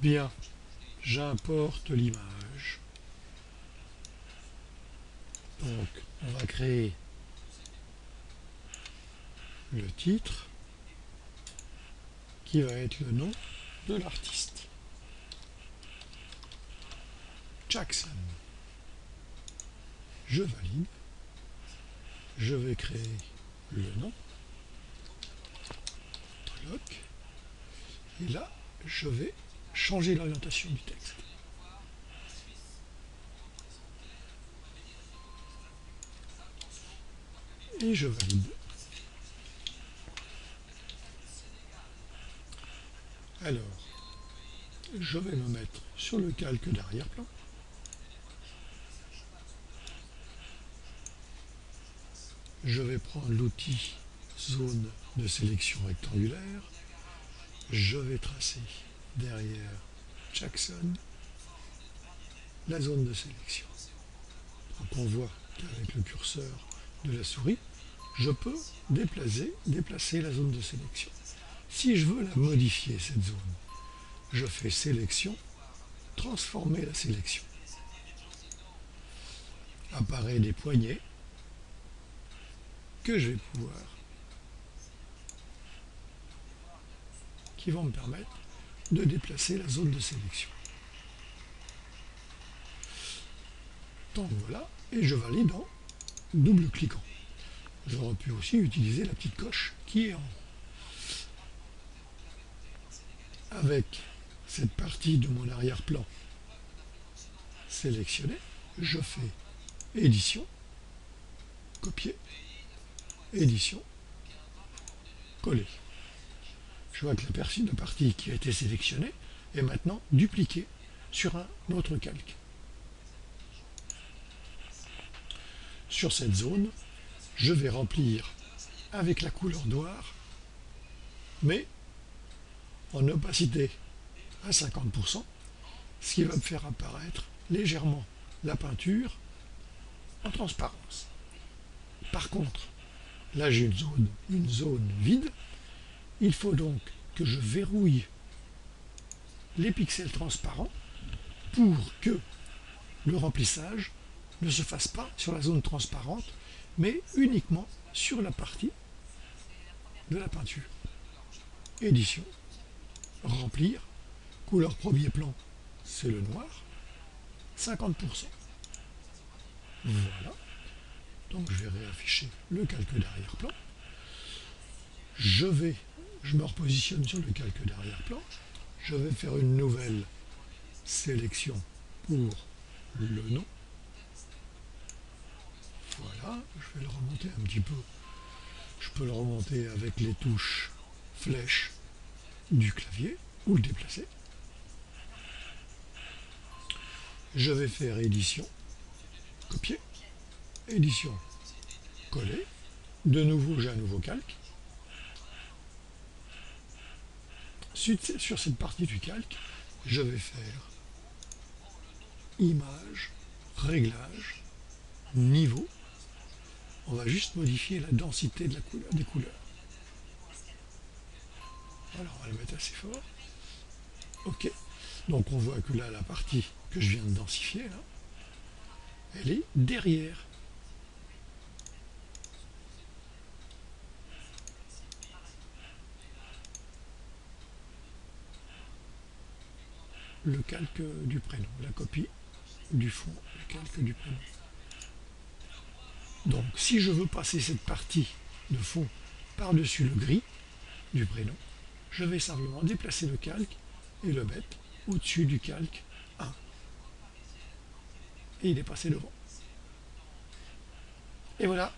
Bien, j'importe l'image. Donc, on va créer le titre qui va être le nom de l'artiste. Jackson. Je valide. Je vais créer le nom. Bloc. Et là, je vais changer l'orientation du texte. Et je valide. Alors, je vais me mettre sur le calque d'arrière-plan. Je vais prendre l'outil zone de sélection rectangulaire. Je vais tracer derrière Jackson la zone de sélection. Donc on voit qu'avec le curseur de la souris, je peux déplacer la zone de sélection. Si je veux la modifier, cette zone, je fais sélection, transformer la sélection. Apparaît des poignées que je vais pouvoir, qui vont me permettre de déplacer la zone de sélection. Donc voilà, et je valide en double-cliquant. J'aurais pu aussi utiliser la petite coche qui est en haut. Avec cette partie de mon arrière-plan sélectionnée, je fais édition, copier, édition, coller. Je vois que la partie qui a été sélectionnée est maintenant dupliquée sur un autre calque. Sur cette zone, je vais remplir avec la couleur noire, mais en opacité à 50%, ce qui va me faire apparaître légèrement la peinture en transparence. Par contre, là j'ai une zone vide. Il faut donc que je verrouille les pixels transparents pour que le remplissage ne se fasse pas sur la zone transparente, mais uniquement sur la partie de la peinture. Édition, remplir, couleur premier plan, c'est le noir, 50%. Voilà. Donc je vais réafficher le calque d'arrière-plan. Je me repositionne sur le calque d'arrière-plan. Je vais faire une nouvelle sélection pour le nom. Voilà, je vais le remonter un petit peu. Je peux le remonter avec les touches flèches du clavier ou le déplacer. Je vais faire édition, copier, édition, coller. De nouveau, j'ai un nouveau calque. Sur cette partie du calque, je vais faire image, réglage, niveau. On va juste modifier la densité de des couleurs. Voilà, on va le mettre assez fort. Ok. Donc on voit que là, la partie que je viens de densifier, là, elle est derrière. Le calque du prénom, la copie du fond, le calque du prénom. Donc si je veux passer cette partie de fond par-dessus le gris du prénom, je vais simplement déplacer le calque et le mettre au-dessus du calque 1. Et il est passé devant. Et voilà.